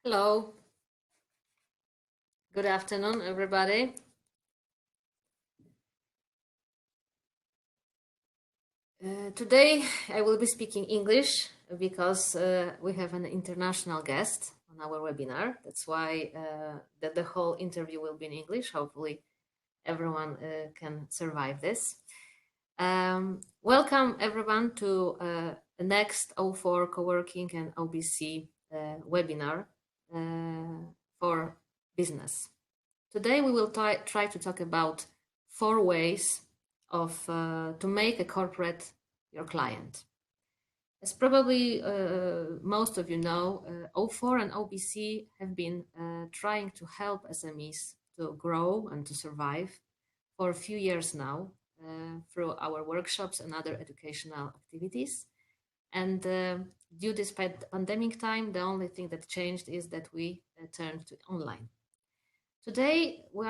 Hello, good afternoon, everybody. Today I will be speaking English because we have an international guest on our webinar. That's why the whole interview will be in English. Hopefully everyone can survive this. Welcome everyone to the next O4 Co-working and OBC webinar for business. Today we will try to talk about 4 ways of to make a corporate your client. As probably most of you know, O4 and OBC have been trying to help SMEs to grow and to survive for a few years now through our workshops and other educational activities. And due to this pandemic time, the only thing that changed is that we turned to online. Today we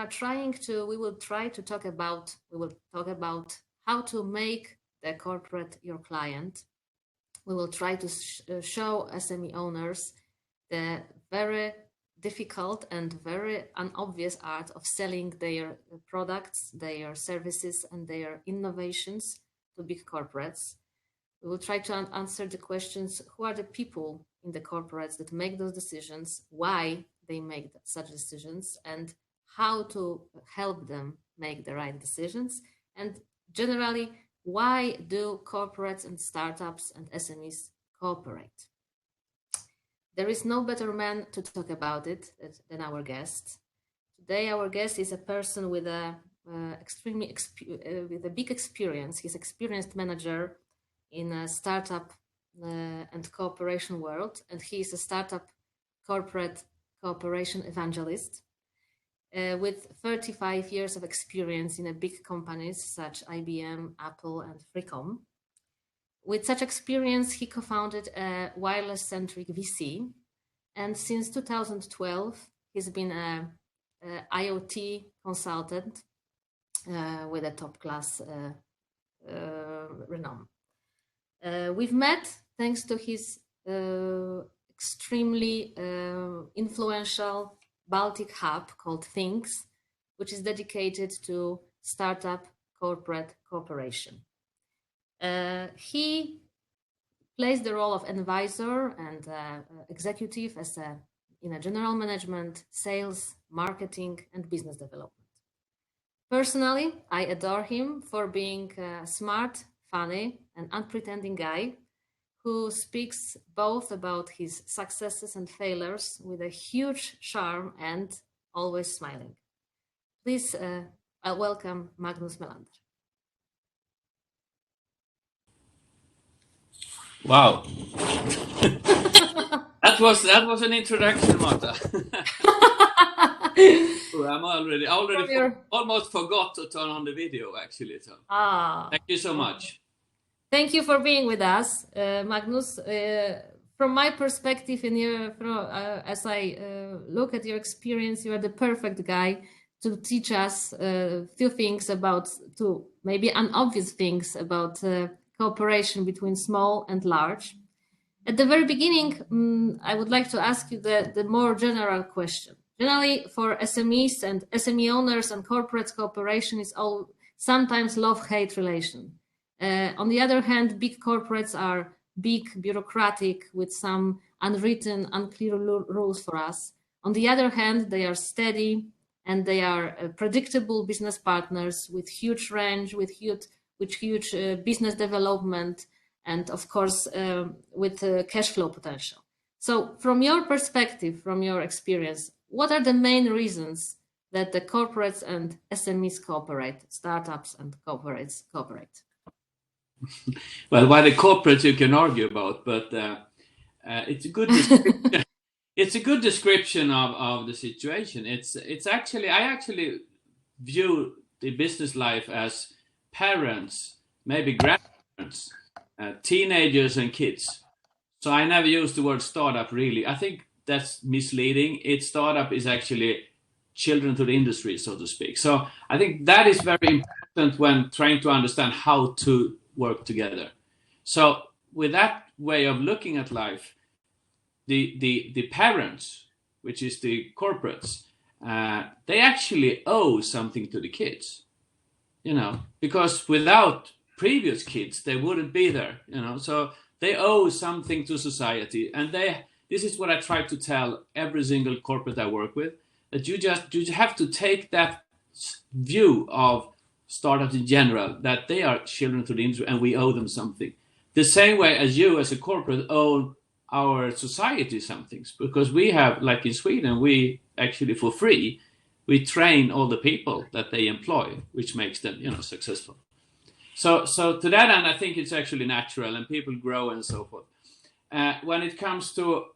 will talk about how to make the corporate your client. We will try to show SME owners the very difficult and very unobvious art of selling their products, their services, and their innovations to big corporates. We will try to answer the questions: who are the people in the corporates that make those decisions, why they make such decisions, and how to help them make the right decisions, and generally, why do corporates and startups and SMEs cooperate? There is no better man to talk about it than our guest. Today, our guest is a person with a big experience. He's an experienced manager in a startup and cooperation world, and he is a startup corporate cooperation evangelist with 35 years of experience in big companies such IBM, Apple, and Freecom. With such experience, he co-founded a wireless-centric VC, and since 2012, he's been an IoT consultant with a top-class renown. We've met thanks to his extremely influential Baltic hub called Things, which is dedicated to startup corporate cooperation. He plays the role of advisor and executive in a general management, sales, marketing, and business development. Personally, I adore him for being a smart, funny, and unpretending guy who speaks both about his successes and failures with a huge charm and always smiling. Please welcome Magnus Melander. Wow. that was an introduction, Marta. I'm already almost forgot to turn on the video, actually. So thank you so much. Thank you for being with us, Magnus. From my perspective, as I look at your experience, you are the perfect guy to teach us a few things maybe unobvious things about cooperation between small and large. At the very beginning, I would like to ask you the more general question. Generally, for SMEs and SME owners and corporate cooperation is sometimes love-hate relation. On the other hand, big corporates are big, bureaucratic, with some unwritten, unclear rules for us. On the other hand, they are steady and they are predictable business partners with huge range, with huge business development, and of course, with cash flow potential. So from your perspective, from your experience, what are the main reasons that the corporates and SMEs cooperate, startups and corporates cooperate? Well, why the corporates you can argue about, but it's a good description. It's a good description of the situation. I actually view the business life as parents, maybe grandparents, teenagers and kids. So I never use the word startup really. I think that's misleading. Startup is actually children to the industry, so to speak. So I think that is very important when trying to understand how to work together. So with that way of looking at life, the parents which is the corporates, they actually owe something to the kids, because without previous kids, they wouldn't be there, so they owe something to society. And this is what I try to tell every single corporate I work with, that you have to take that view of startups in general, that they are children to the industry and we owe them something. The same way as you as a corporate owe our society something, because we have, like in Sweden, we actually for free, we train all the people that they employ, which makes them, successful. So to that end, I think it's actually natural, and people grow and so forth. When it comes to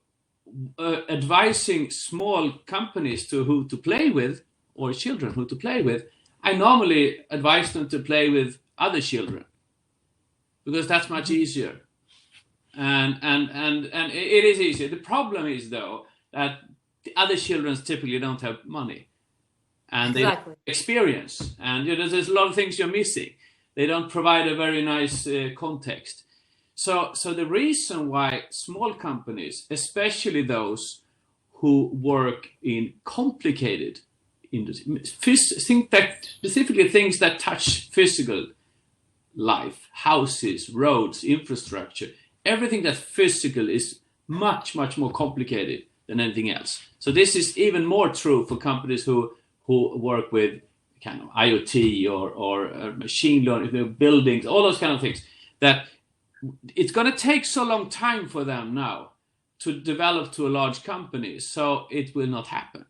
advising small companies to who to play with, or children who to play with, I normally advise them to play with other children, because that's much easier. And it is easier. The problem is, though, that the other children typically don't have money, and they don't have experience, and there's a lot of things you're missing. They don't provide a very nice context. So the reason why small companies, especially those who work in complicated industries, think that specifically things that touch physical life, houses, roads, infrastructure, everything that's physical is much, much more complicated than anything else. So this is even more true for companies who work with kind of IoT or machine learning, buildings, all those kind of things, that it's going to take so long time for them now to develop to a large company, so it will not happen.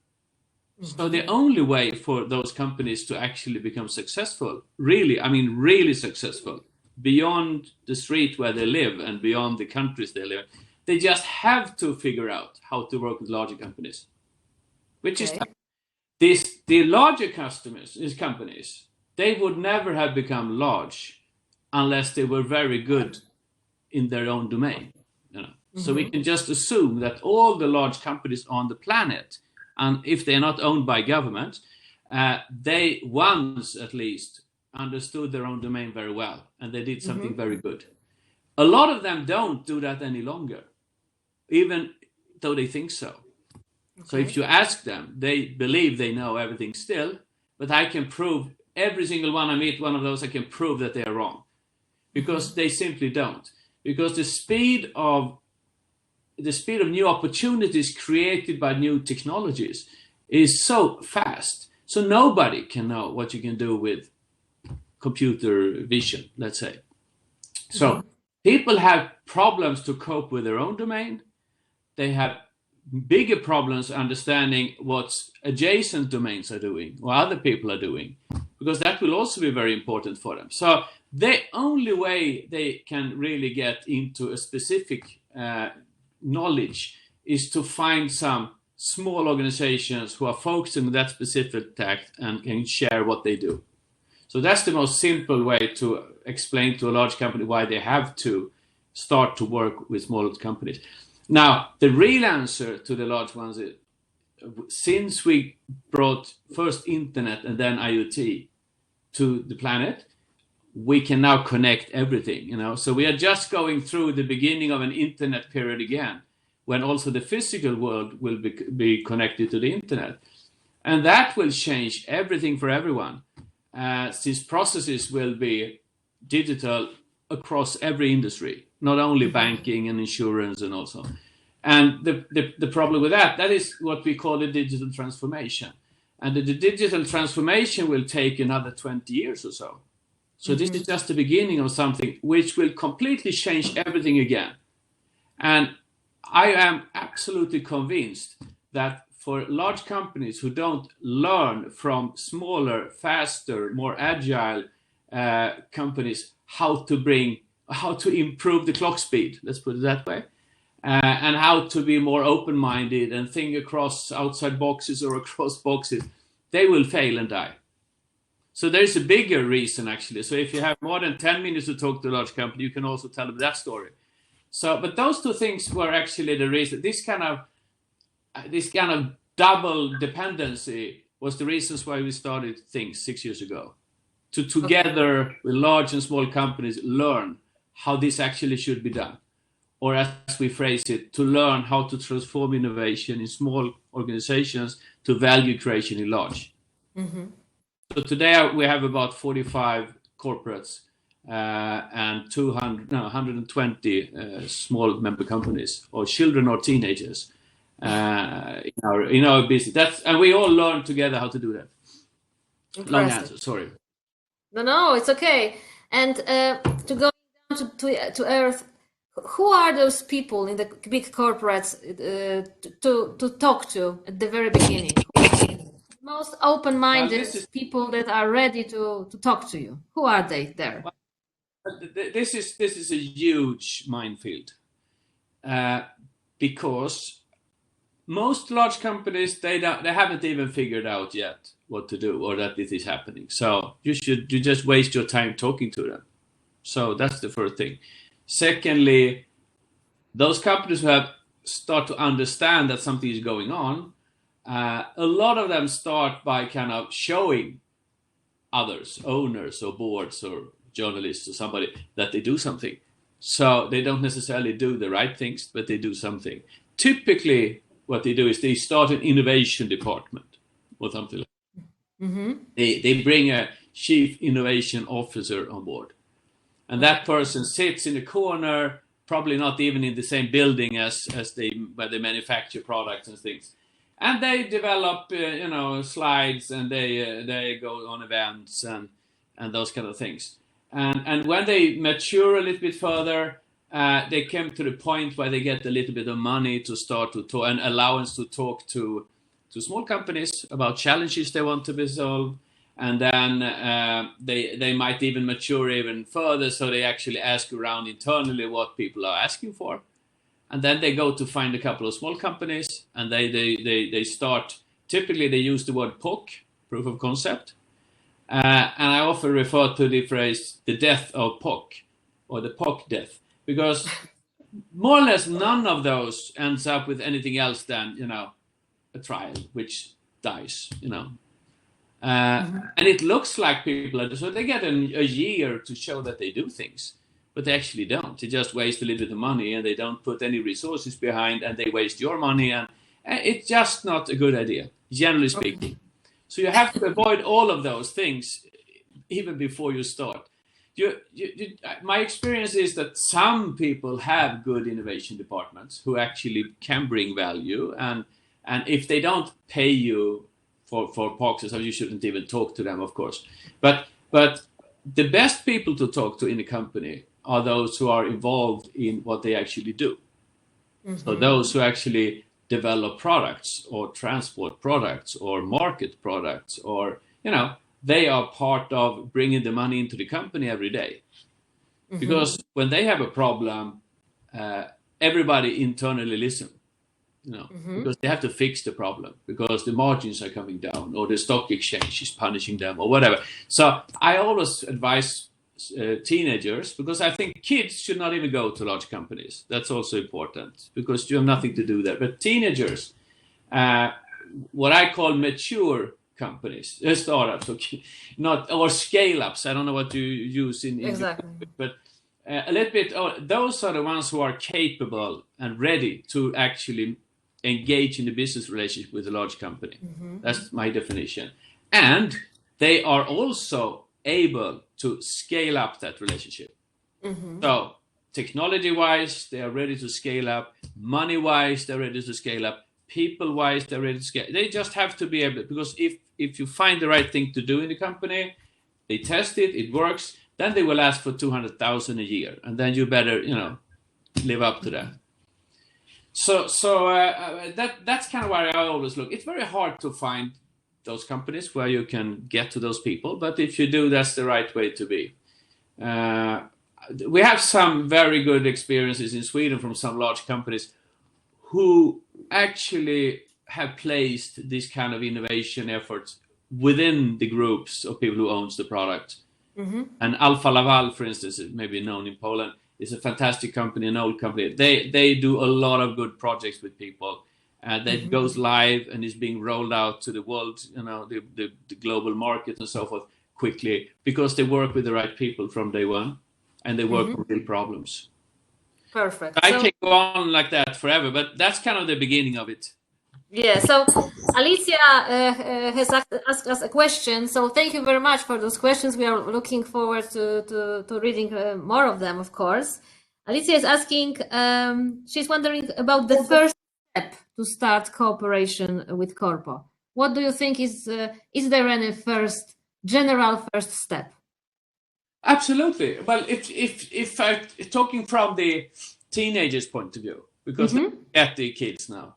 So the only way for those companies to actually become successful, really successful, beyond the street where they live and beyond the countries they live, they just have to figure out how to work with larger companies, which is tough. The larger companies, they would never have become large unless they were very good in their own domain. So we can just assume that all the large companies on the planet, and if they're not owned by government, they once at least understood their own domain very well, and they did something very good. A lot of them don't do that any longer, even though they think so. So if you ask them, they believe they know everything still, but I can prove, every single one I meet, one of those, I can prove that they are wrong, because they simply don't. Because the speed of new opportunities created by new technologies is so fast. So nobody can know what you can do with computer vision, let's say. So people have problems to cope with their own domain. They have bigger problems understanding what adjacent domains are doing or other people are doing, because that will also be very important for them. So the only way they can really get into a specific knowledge is to find some small organizations who are focusing on that specific task and can share what they do. So that's the most simple way to explain to a large company why they have to start to work with smaller companies. Now, the real answer to the large ones is, since we brought first internet and then IoT to the planet, we can now connect everything, So we are just going through the beginning of an internet period again, when also the physical world will be connected to the internet. And that will change everything for everyone, since processes will be digital across every industry, not only banking and insurance and also. And the problem with that is what we call the digital transformation. And the digital transformation will take another 20 years or so. So this is just the beginning of something which will completely change everything again. And I am absolutely convinced that for large companies who don't learn from smaller, faster, more agile companies how to improve the clock speed, let's put it that way, and how to be more open-minded and think outside boxes or across boxes, they will fail and die. So there's a bigger reason, actually. So if you have more than 10 minutes to talk to a large company, you can also tell them that story. So, but those two things were actually the reason. This kind of double dependency was the reasons why we started things 6 years ago. To together with large and small companies learn how this actually should be done. or as we phrase it, to learn how to transform innovation in small organizations to value creation in large. So today we have about 45 corporates and 120 small member companies, or children or teenagers in our business. And we all learn together how to do that. Impressive. Long answer, sorry. No, it's okay. And to go down to earth, who are those people in the big corporates to talk to at the very beginning? Most open-minded people that are ready to talk to you. Who are they there? This is a huge minefield because most large companies they haven't even figured out yet what to do or that this is happening. So you just waste your time talking to them. So that's the first thing. Secondly, those companies who have start to understand that something is going on, a lot of them start by kind of showing others, owners or boards or journalists or somebody, that they do something. So they don't necessarily do the right things, but they do something. Typically, what they do is they start an innovation department or something like that. They bring a chief innovation officer on board. And that person sits in a corner, probably not even in the same building as where they manufacture products and things. And they develop, slides, and they go on events and those kind of things. And when they mature a little bit further, they come to the point where they get a little bit of money to start to talk, an allowance to talk to small companies about challenges they want to be solved. And then they might even mature even further, so they actually ask around internally what people are asking for. And then they go to find a couple of small companies, and they start. Typically, they use the word POC, proof of concept. And I often refer to the phrase the death of POC, or the POC death, because more or less none of those ends up with anything else than, a trial, which dies, And it looks like people, so they get a year to show that they do things, but they actually don't. They just waste a little bit of money, and they don't put any resources behind, and they waste your money, and it's just not a good idea, generally speaking. So you have to avoid all of those things even before you start. My experience is that some people have good innovation departments who actually can bring value, and if they don't pay you for POCs, so you shouldn't even talk to them, of course. But the best people to talk to in a company are those who are involved in what they actually do. So those who actually develop products or transport products or market products, or they are part of bringing the money into the company every day. Because when they have a problem, everybody internally listens. Because they have to fix the problem, because the margins are coming down, or the stock exchange is punishing them, or whatever. So I always advise teenagers, because I think kids should not even go to large companies. That's also important, because you have nothing to do there. But teenagers, what I call mature companies, startups, or scale-ups. I don't know what you use in exactly, but a little bit. Those are the ones who are capable and ready to actually engage in the business relationship with a large company. That's my definition. And they are also able to scale up that relationship. So technology-wise, they are ready to scale up. Money-wise, they're ready to scale up. People-wise, they're ready to scale. They just have to be able, because if you find the right thing to do in the company, they test it, it works, then they will ask for 200,000 a year, and then you better, live up to that. So that's kind of where I always look. It's very hard to find those companies where you can get to those people, but if you do, that's the right way to be. We have some very good experiences in Sweden from some large companies who actually have placed this kind of innovation efforts within the groups of people who owns the product. And Alfa Laval, for instance, maybe known in Poland, is a fantastic company, an old company. They do a lot of good projects with people, that goes live and is being rolled out to the world, the global market and so forth quickly, because they work with the right people from day one, and they work on real problems. Perfect. I can go on like that forever, but that's kind of the beginning of it. Yeah, so Alicia has asked us a question. So thank you very much for those questions. We are looking forward to reading more of them, of course. Alicia is asking, she's wondering about the first step to start cooperation with Corpo. What do you think is there any general first step? Absolutely. Well, if I talking from the teenagers' point of view, because they get the kids now,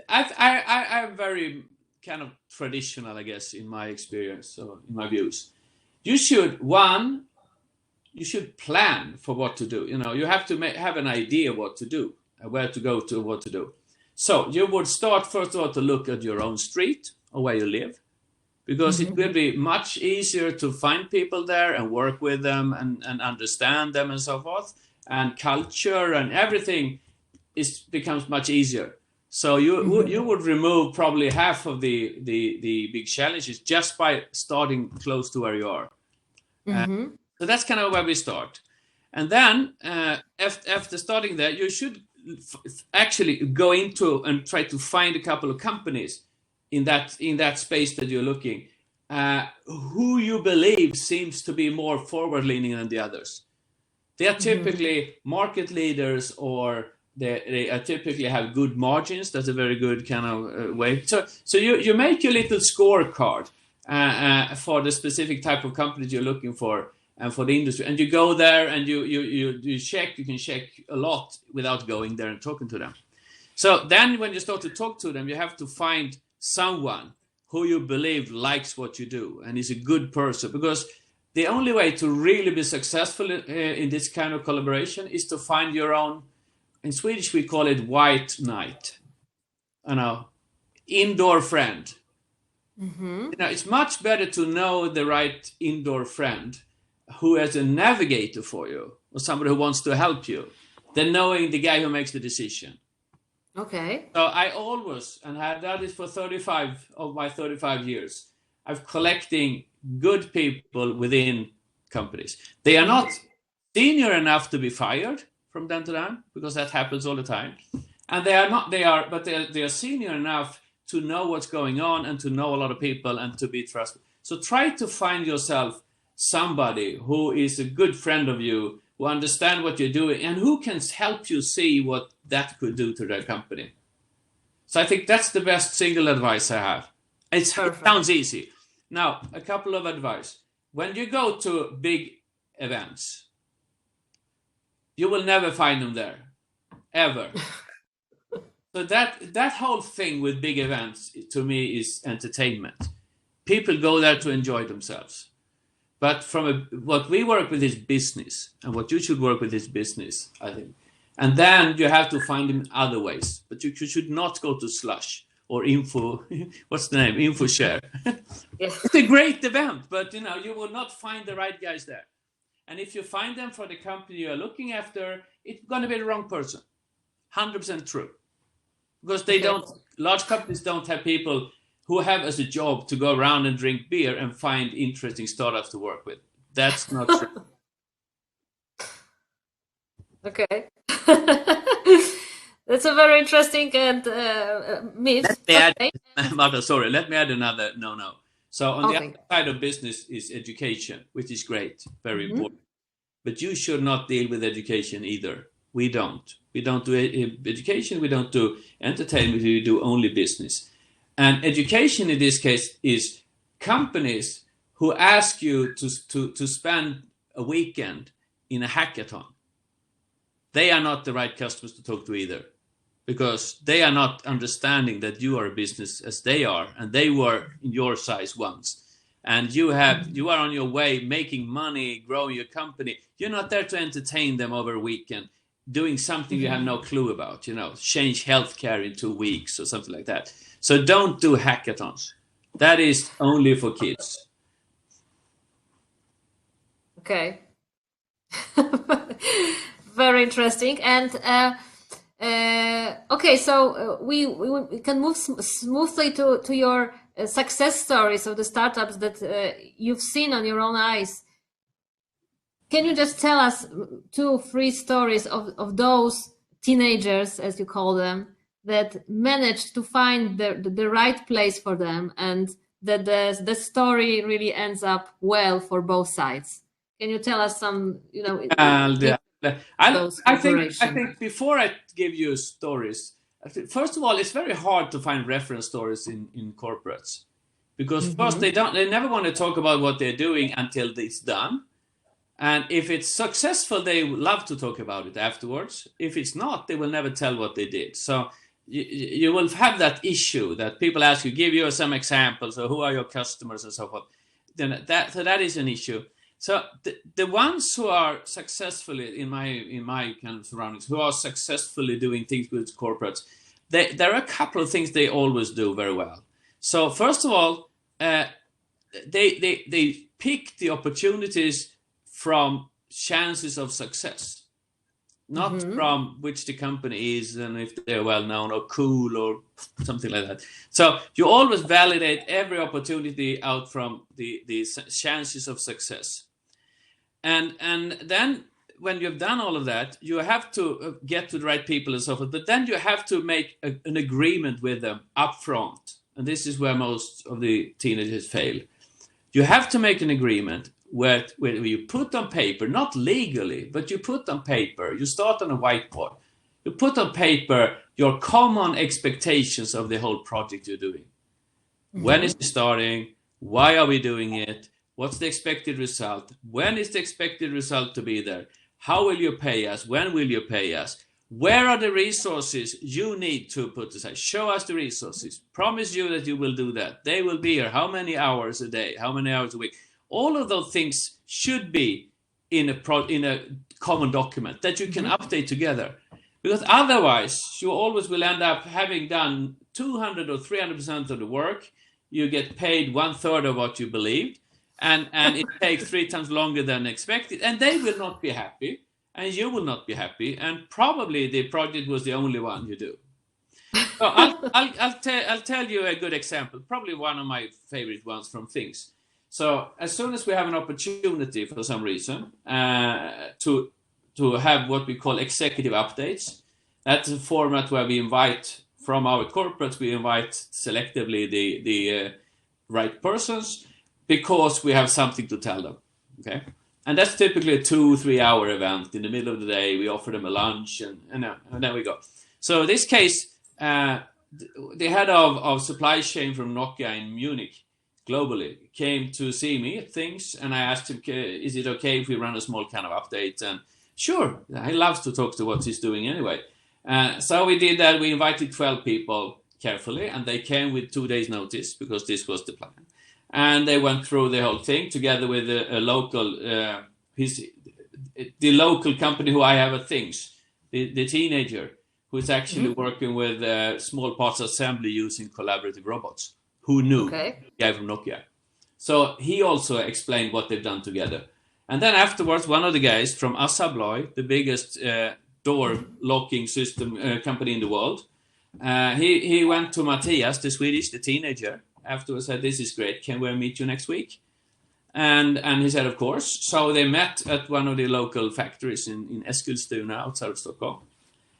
I'm very kind of traditional, I guess, in my experience or in my views. You should plan for what to do. You have to have an idea what to do, where to go to, what to do. So you would start first of all to look at your own street or where you live, because it will be much easier to find people there and work with them and understand them and so forth. And culture and everything becomes much easier. So you would remove probably half of the big challenges just by starting close to where you are. So that's kind of where we start. And then after starting there, you should actually go into and try to find a couple of companies in that space that you're looking, who you believe seems to be more forward-leaning than the others. They are typically market leaders, or they typically have good margins. That's a very good kind of way. So you make your little scorecard for the specific type of companies you're looking for and for the industry, and you go there and you check. You can check a lot without going there and talking to them. So then when you start to talk to them, you have to find someone who you believe likes what you do and is a good person, because the only way to really be successful in this kind of collaboration is to find your own. In Swedish we call it white knight, indoor friend. It's much better to know the right indoor friend who is a navigator for you, or somebody who wants to help you, than knowing the guy who makes the decision. Okay. So I always, and have done it for 35 of my 35 years, I'm collecting good people within companies. They are not senior enough to be fired from time to time, because that happens all the time. And they are senior enough to know what's going on and to know a lot of people and to be trusted. So try to find yourself somebody who is a good friend of you, who understand what you're doing, and who can help you see what that could do to their company. So I think that's the best single advice I have. It sounds easy. Now, a couple of advice. When you go to big events, you will never find them there, ever. So that whole thing with big events, to me, is entertainment. People go there to enjoy themselves. But what we work with is business, and what you should work with is business, I think. And then you have to find them other ways. But you should not go to Slush or Info. What's the name? InfoShare. It's a great event, but you will not find the right guys there. And if you find them for the company you are looking after, it's going to be the wrong person. 100% true. Because large companies don't have people who have as a job to go around and drink beer and find interesting startups to work with. That's not true. Okay. That's a very interesting and myth. Marta, sorry, let me add another no. So on the other side of business is education, which is great, very important. But you should not deal with education either. We don't. We don't do education, we don't do entertainment, we do only business. And education in this case is companies who ask you to spend a weekend in a hackathon. They are not the right customers to talk to either, because they are not understanding that you are a business as they are, and they were in your size once. And you are on your way making money, growing your company. You're not there to entertain them over a weekend, doing something you have no clue about, change healthcare in 2 weeks or something like that. So don't do hackathons. That is only for kids. Okay. Very interesting. And okay, so we can move smoothly to your success stories of the startups that you've seen on your own eyes. Can you just tell us 2 or 3 stories of those teenagers, as you call them, that managed to find the right place for them, and that the story really ends up well for both sides? Can you tell us some, And those I cooperation? think before I give you stories, first of all, it's very hard to find reference stories in corporates, because first they never want to talk about what they're doing until it's done. And if it's successful, they love to talk about it afterwards. If it's not, they will never tell what they did. So you will have that issue that people ask you, give you some examples, or who are your customers and so forth. Then that is an issue. So the ones who are successfully in my kind of surroundings, who are successfully doing things with corporates, there are a couple of things they always do very well. So first of all, they pick the opportunities from chances of success, not from which the company is and if they're well known or cool or something like that. So you always validate every opportunity out from the chances of success. And then when you've done all of that, you have to get to the right people and so forth. But then you have to make an agreement with them up front. And this is where most of the teenagers fail. You have to make an agreement where you put on paper, not legally, but you put on paper, you start on a whiteboard, you put on paper your common expectations of the whole project you're doing. When is it starting? Why are we doing it? What's the expected result? When is the expected result to be there? How will you pay us? When will you pay us? Where are the resources you need to put aside? Show us the resources. Promise you that you will do that. They will be here. How many hours a day? How many hours a week? All of those things should be in a common document that you can update together. Because otherwise, you always will end up having done 200 or 300% of the work. You get paid 1/3 of what you believed. And it takes 3 times longer than expected. And they will not be happy. And you will not be happy. And probably the project was the only one you do. So I'll tell you a good example. Probably one of my favorite ones from Things. So as soon as we have an opportunity for some reason to have what we call executive updates, that's a format where we invite from our corporates, we invite selectively the right persons because we have something to tell them. Okay, and that's typically a 2-3 hour event in the middle of the day. We offer them a lunch and then we go. So in this case, the head of supply chain from Nokia in Munich, globally, came to see me at Things, and I asked him, is it okay if we run a small kind of update? And sure, he loves to talk to what he's doing anyway. So we did that. We invited 12 people carefully, and they came with 2 days notice because this was the plan. And they went through the whole thing together with a local, the local company who I have at Things, the teenager who is actually working with small parts assembly using collaborative robots. Who knew the guy from Nokia. So he also explained what they've done together. And then afterwards, one of the guys from Assa Abloy, the biggest door locking system company in the world, he went to Matthias, the Swedish, the teenager, afterwards said, this is great, can we meet you next week? And he said, of course. So they met at one of the local factories in Eskilstuna, outside of Stockholm.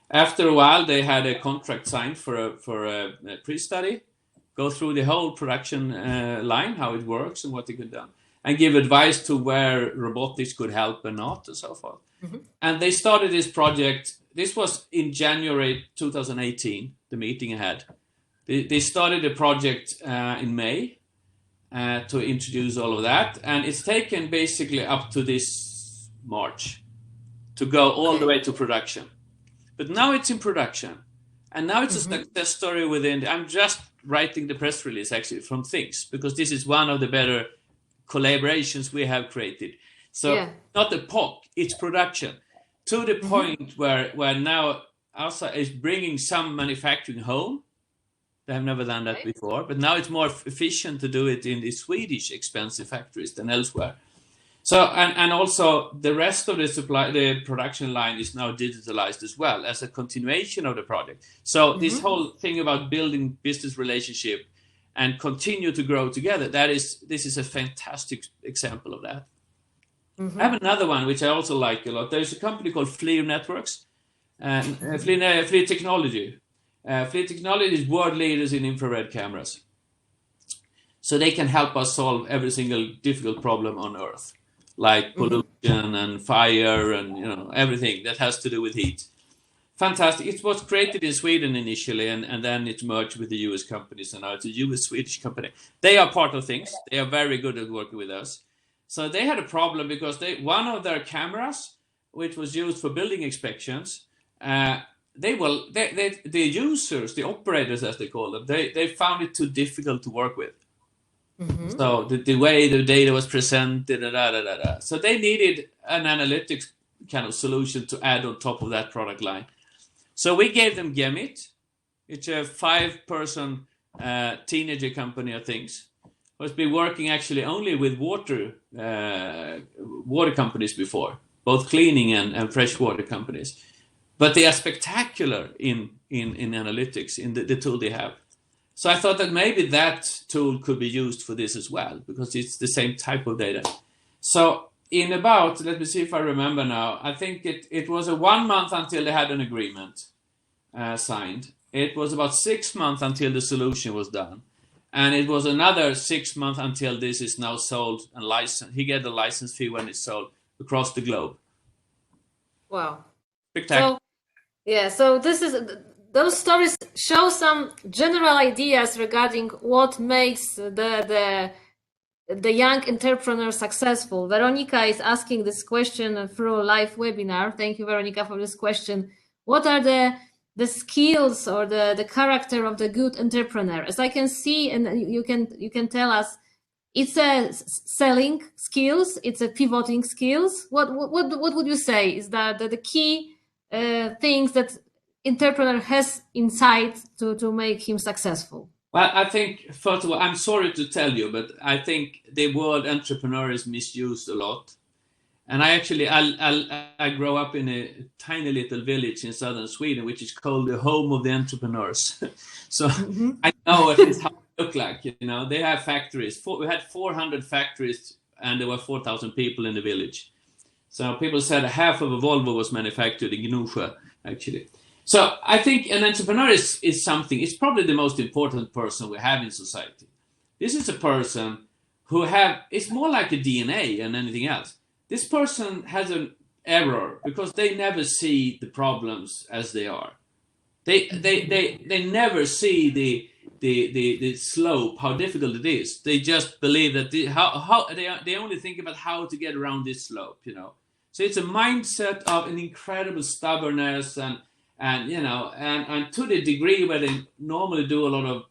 After a while, they had a contract signed for a pre-study, go through the whole production line, how it works and what they could do, and give advice to where robotics could help and not, and so forth. And they started this project. This was in January 2018, the meeting I had. They started the project in May to introduce all of that. And it's taken basically up to this March to go all the way to production. But now it's in production. And now it's a success story within. I'm just writing the press release actually from Things, because this is one of the better collaborations we have created. So not the POC, it's production. To the point where now Assa is bringing some manufacturing home. They have never done that before, but now it's more efficient to do it in the Swedish expensive factories than elsewhere. So, and also the rest of the production line is now digitalized as well as a continuation of the project. So this whole thing about building business relationship and continue to grow together, this is a fantastic example of that. I have another one which I also like a lot. There's a company called FLIR Networks, and FLIR Technology. FLIR Technology is world leaders in infrared cameras. So they can help us solve every single difficult problem on Earth, like pollution and fire and everything that has to do with heat. Fantastic. It was created in Sweden initially, and then it merged with the US companies, and now it's a US-Swedish company. They are part of things. They are very good at working with us. So they had a problem because one of their cameras, which was used for building inspections, the users, the operators as they call them, they found it too difficult to work with. So the way the data was presented, so they needed an analytics kind of solution to add on top of that product line. So we gave them Gemit. It's a 5-person teenager company of things. Has been working actually only with water companies before, both cleaning and freshwater companies. But they are spectacular in analytics, in the tool they have. So I thought that maybe that tool could be used for this as well, because it's the same type of data. So in about, let me see if I remember now, I think it was a 1 month until they had an agreement signed. It was about 6 months until the solution was done. And it was another 6 months until this is now sold and licensed. He get the license fee when it's sold across the globe. Wow. Spectacular. So this is... Those stories show some general ideas regarding what makes the young entrepreneur successful. Veronica is asking this question through a live webinar. Thank you, Veronica, for this question. What are the skills or the character of the good entrepreneur? As I can see, and you can tell us, it's a selling skills, it's a pivoting skills. What would you say is the key things that entrepreneur has inside to make him successful? Well, I think, first of all, I'm sorry to tell you, but I think the word entrepreneur is misused a lot. And I grew up in a tiny little village in southern Sweden, which is called the home of the entrepreneurs. So I know what it's how it look like. They have factories. We had 400 factories, and there were 4,000 people in the village. So people said half of a Volvo was manufactured in Gnosjö, actually. So I think an entrepreneur is something, it's probably the most important person we have in society. This is a person who it's more like a DNA than anything else. This person has an error because they never see the problems as they are. They never see the slope, how difficult it is. They just believe that they only think about how to get around this slope, So it's a mindset of an incredible stubbornness and to the degree where they normally do a lot of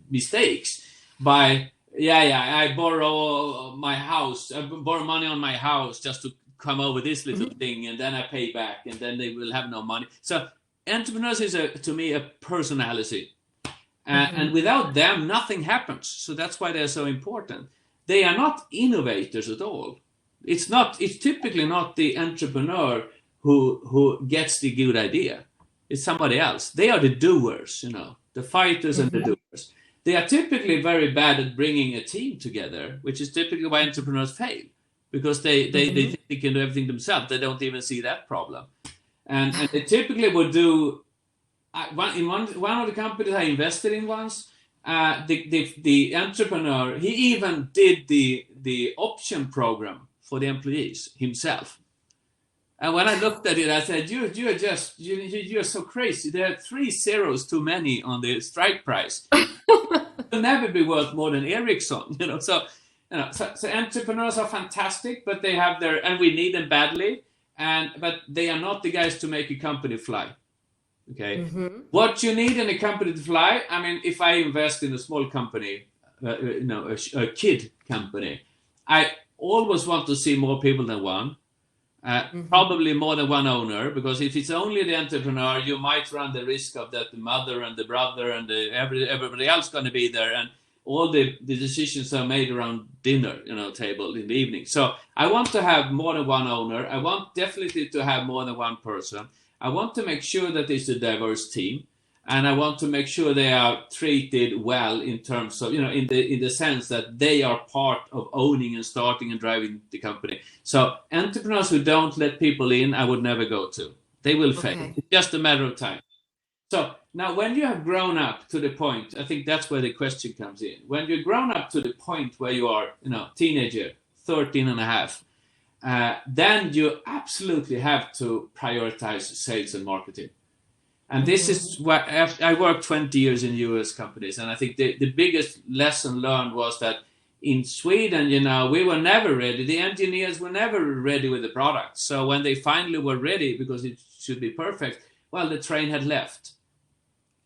mistakes by, I borrow money on my house just to come over this little thing, and then I pay back, and then they will have no money. So entrepreneurs is, to me, a personality. And without them, nothing happens. So that's why they're so important. They are not innovators at all. It's typically not the entrepreneur who gets the good idea. It's somebody else. They are the doers, the fighters and the doers. They are typically very bad at bringing a team together, which is typically why entrepreneurs fail, because they think they can do everything themselves. They don't even see that problem. And they typically would do, in one of the companies I invested in once, the entrepreneur, he even did the option program for the employees himself. And when I looked at it, I said, you're so crazy. There are 3 zeros too many on the strike price. It'll never be worth more than Ericsson, So entrepreneurs are fantastic, but they have and we need them badly. But they are not the guys to make a company fly. Okay. What you need in a company to fly, if I invest in a small company, a kid company, I always want to see more people than one. Probably more than one owner, because if it's only the entrepreneur, you might run the risk of that the mother and the brother and everybody else going to be there, and all the decisions are made around dinner, table in the evening. So I want to have more than one owner. I want definitely to have more than one person. I want to make sure that it's a diverse team. and I want to make sure they are treated well in terms of, in the sense that they are part of owning and starting and driving the company. So entrepreneurs who don't let people in, I would never go to. They will fail. Okay. It's just a matter of time. So now when you have grown up to the point, I think that's where the question comes in. When you're grown up to the point where you are, teenager, 13 and a half, then you absolutely have to prioritize sales and marketing. And this is what I worked 20 years in US companies, and I think the biggest lesson learned was that in Sweden, we were never ready. The engineers were never ready with the product. So when they finally were ready, because it should be perfect, well, the train had left.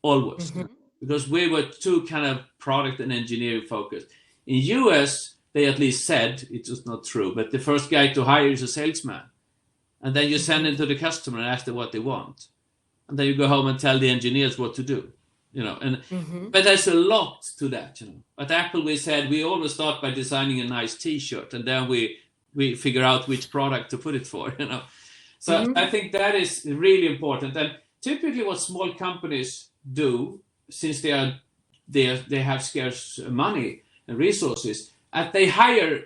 Always. Because we were too kind of product and engineering focused. In US, they at least said, it was not true, but the first guy to hire is a salesman. And then you send him to the customer and ask them what they want. And then you go home and tell the engineers what to do, But there's a lot to that, At Apple, we said we always start by designing a nice T-shirt, and then we figure out which product to put it for, So I think that is really important. And typically, what small companies do, since they have scarce money and resources, they hire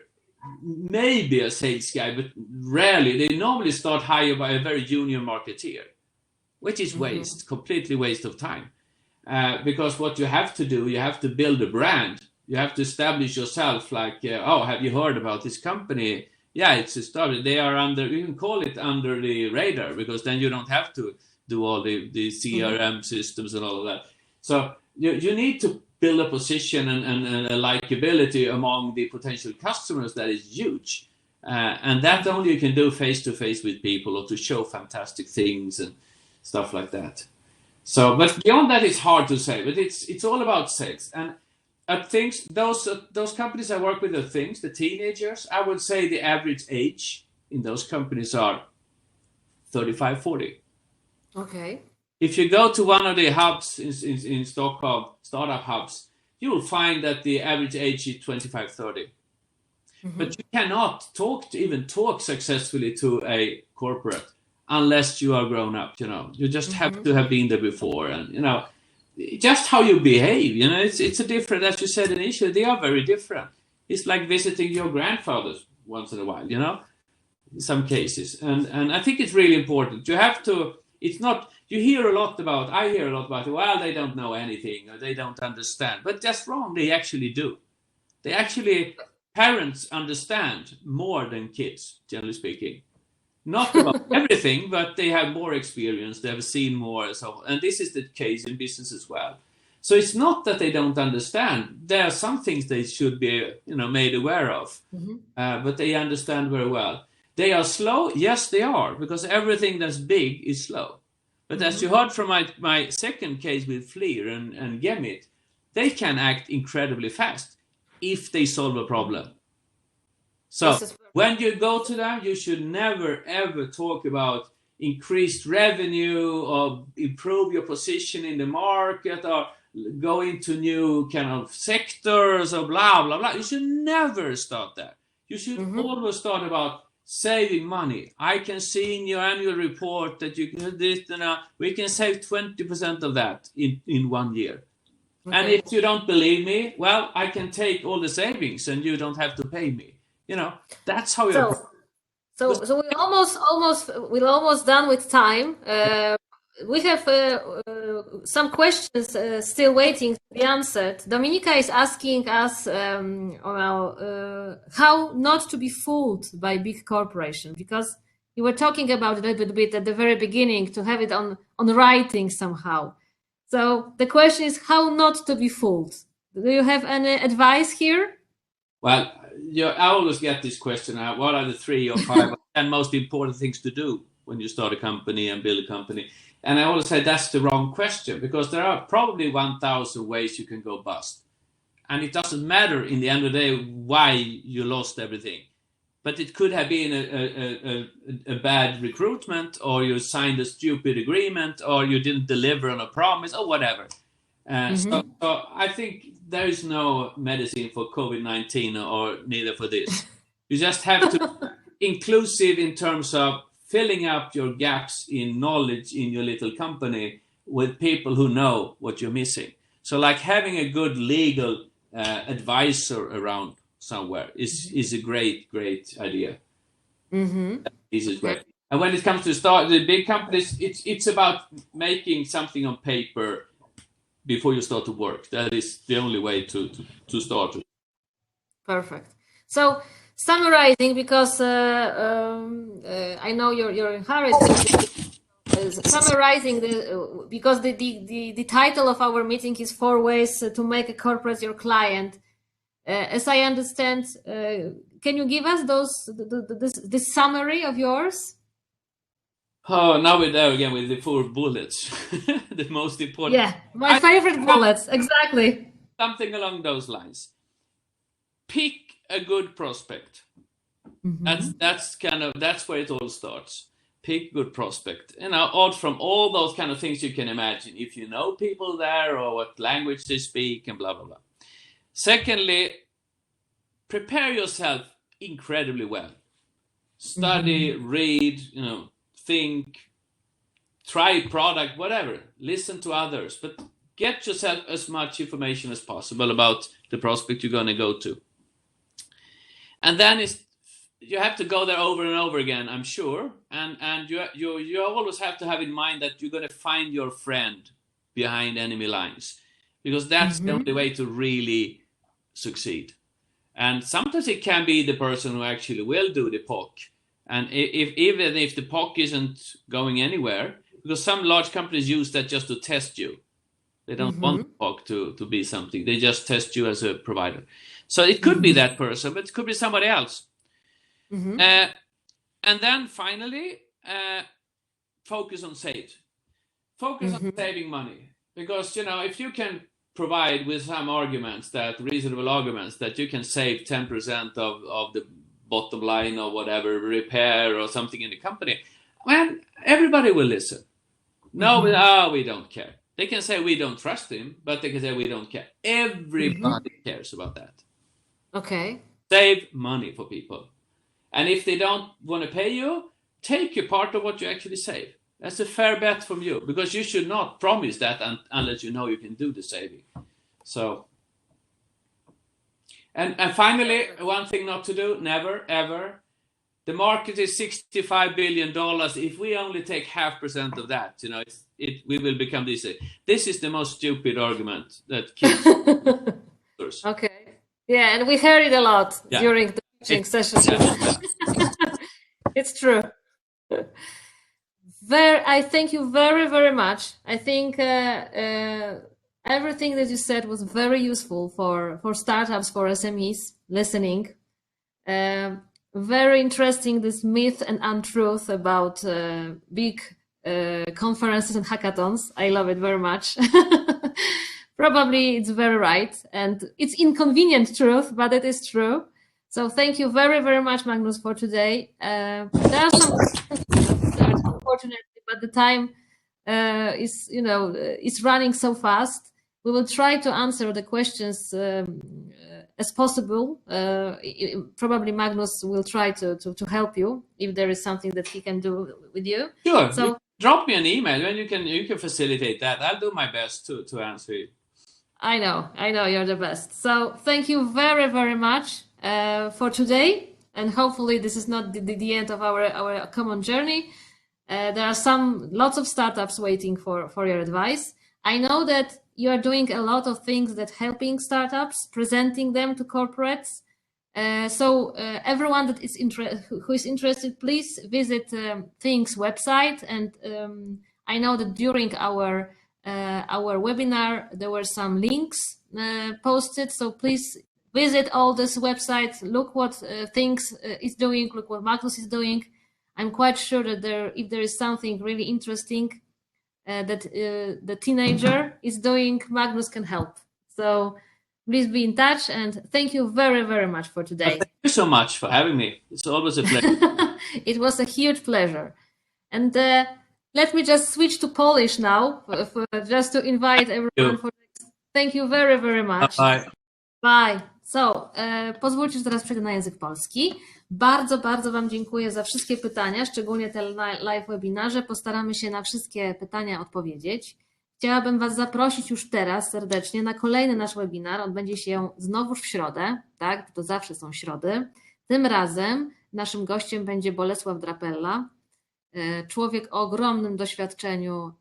maybe a sales guy, but rarely. They normally start hired by a very junior marketeer, which is waste, completely waste of time. Because what you have to do, you have to build a brand. You have to establish yourself like, have you heard about this company? Yeah, it's established. They are you can call it under the radar, because then you don't have to do all the CRM systems and all of that. So you need to build a position and a likability among the potential customers that is huge. And that only you can do face-to-face with people, or to show fantastic things and stuff like that. So, but beyond that, it's hard to say. But it's all about sales. And at things, those companies I work with, the teenagers, I would say the average age in those companies are 35, 40. Okay. If you go to one of the hubs in Stockholm, startup hubs, you will find that the average age is 25, 30. But you cannot even talk successfully to a corporate unless you are grown up, You just have to have been there before. And, just how you behave, it's a different, as you said initially, they are very different. It's like visiting your grandfathers once in a while, in some cases. And I think it's really important. You have to, it's not, I hear a lot about, well, they don't know anything, or they don't understand. But that's wrong. They actually do. Parents understand more than kids, generally speaking. Not about everything, but they have more experience. They have seen more. And this is the case in business as well. So it's not that they don't understand. There are some things they should be, made aware of. But they understand very well. They are slow. Yes, they are, because everything that's big is slow. But as you heard from my second case with Fleer and Gemit, they can act incredibly fast if they solve a problem. So when you go to them, you should never, ever talk about increased revenue or improve your position in the market or go into new kind of sectors or blah, blah, blah. You should never start that. You should always start about saving money. I can see in your annual report that you can do this, we can save 20% of that in 1 year. Okay. And if you don't believe me, well, I can take all the savings and you don't have to pay me. That's how you. So we're almost done with time. We have some questions still waiting to be answered. Dominika is asking us how not to be fooled by big corporation, because you were talking about it a little bit at the very beginning, to have it on writing somehow. So the question is how not to be fooled. Do you have any advice here? Well, I always get this question, what are the 3 or 5 or 10 most important things to do when you start a company and build a company? And I always say that's the wrong question, because there are probably 1,000 ways you can go bust. And it doesn't matter in the end of the day why you lost everything. But it could have been a bad recruitment, or you signed a stupid agreement, or you didn't deliver on a promise, or whatever. So I think there is no medicine for COVID-19 or neither for this. You just have to inclusive in terms of filling up your gaps in knowledge in your little company with people who know what you're missing. So like having a good legal advisor around somewhere is a great idea. This is great. And when it comes to the big companies, it's about making something on paper before you start to work. That is the only way to start. Perfect. So summarizing, because I know you're in hurry. Summarizing because the title of our meeting is 4 ways to make a corporate your client. As I understand, can you give us this summary of yours? Oh, now we're there again with the 4 bullets. The most important. Yeah, my favorite bullets, exactly. Something along those lines. Pick a good prospect. That's where it all starts. Pick good prospect. Out from all those kind of things you can imagine. If you know people there or what language they speak and blah, blah, blah. Secondly, prepare yourself incredibly well. Study, read, think, try product, whatever. Listen to others, but get yourself as much information as possible about the prospect you're going to go to. And then you have to go there over and over again, I'm sure. And you always have to have in mind that you're going to find your friend behind enemy lines, because that's the only way to really succeed. And sometimes it can be the person who actually will do the POC. And even if the POC isn't going anywhere, because some large companies use that just to test you. They don't want the POC to be something. They just test you as a provider. So it could be that person, but it could be somebody else. And then finally, focus on save. Focus on saving money. Because, if you can provide with some reasonable arguments that you can save 10% of the bottom line or whatever, repair or something in the company, well, everybody will listen. No, we don't care. They can say we don't trust him, but they can say we don't care. Everybody cares about that. Okay. Save money for people. And if they don't want to pay you, take a part of what you actually save. That's a fair bet from you, because you should not promise that unless you know you can do the saving. So, and finally, one thing not to do, never, ever. The market is $65 billion. If we only take 0.5% of that, we will become this. This is the most stupid argument that keeps. Okay. Yeah, and we heard it a lot during the coaching sessions. It's true. I thank you very, very much. I think everything that you said was very useful for startups, for SMEs listening. Very interesting, this myth and untruth about big conferences and hackathons. I love it very much. Probably it's very right, and it's inconvenient truth, but it is true. So thank you very, very much, Magnus, for today. There are some questions, unfortunately, but the time is running so fast. We will try to answer the questions as possible. Probably Magnus will try to help you if there is something that he can do with you. Sure. So drop me an email and you can facilitate that. I'll do my best to answer you. I know you're the best. So thank you very, very much for today, and hopefully this is not the end of our common journey. There are lots of startups waiting for your advice. I know that you are doing a lot of things that helping startups, presenting them to corporates. So everyone that is who is interested, please visit Think's website. And I know that during our webinar there were some links posted. So please visit all this website. Look what Think's is doing. Look what Magnus is doing. I'm quite sure that if there is something really interesting that the teenager is doing, Magnus can help. So please be in touch, and thank you very, very much for today. Thank you so much for having me. It's always a pleasure. It was a huge pleasure. And let me just switch to Polish now, just to invite everyone. Thank you very, very much. Bye. Bye. So, pozwólcie, że teraz przejdę na język polski. Bardzo, bardzo Wam dziękuję za wszystkie pytania, szczególnie te live webinarze. Postaramy się na wszystkie pytania odpowiedzieć. chciałabym Was zaprosić już teraz serdecznie na kolejny nasz webinar. On będzie się znowuż w środę, tak? To zawsze są środy. Tym razem naszym gościem będzie Bolesław Drapella, człowiek o ogromnym doświadczeniu,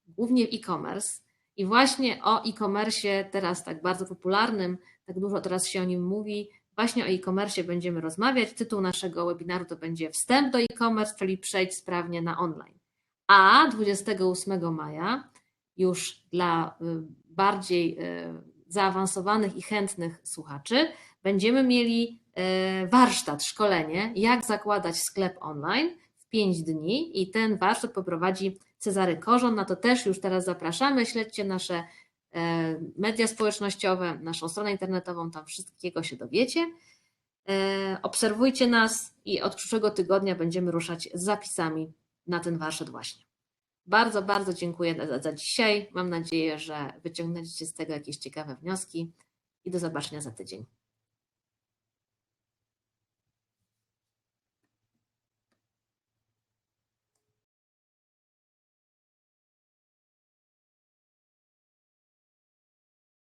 głównie w e-commerce. I właśnie o e-commerce teraz tak bardzo popularnym, tak dużo teraz się o nim mówi, właśnie o e-commerce będziemy rozmawiać. Tytuł naszego webinaru to będzie Wstęp do e-commerce, czyli przejdź sprawnie na online. A 28 maja już dla bardziej zaawansowanych i chętnych słuchaczy będziemy mieli warsztat, szkolenie, jak zakładać sklep online w 5 dni i ten warsztat poprowadzi Cezary Korzon. Na to też już teraz zapraszamy. Śledźcie nasze media społecznościowe, naszą stronę internetową, tam wszystkiego się dowiecie. Obserwujcie nas i od przyszłego tygodnia będziemy ruszać z zapisami na ten warsztat właśnie. Bardzo, bardzo dziękuję za dzisiaj. Mam nadzieję, że wyciągniecie z tego jakieś ciekawe wnioski i do zobaczenia za tydzień.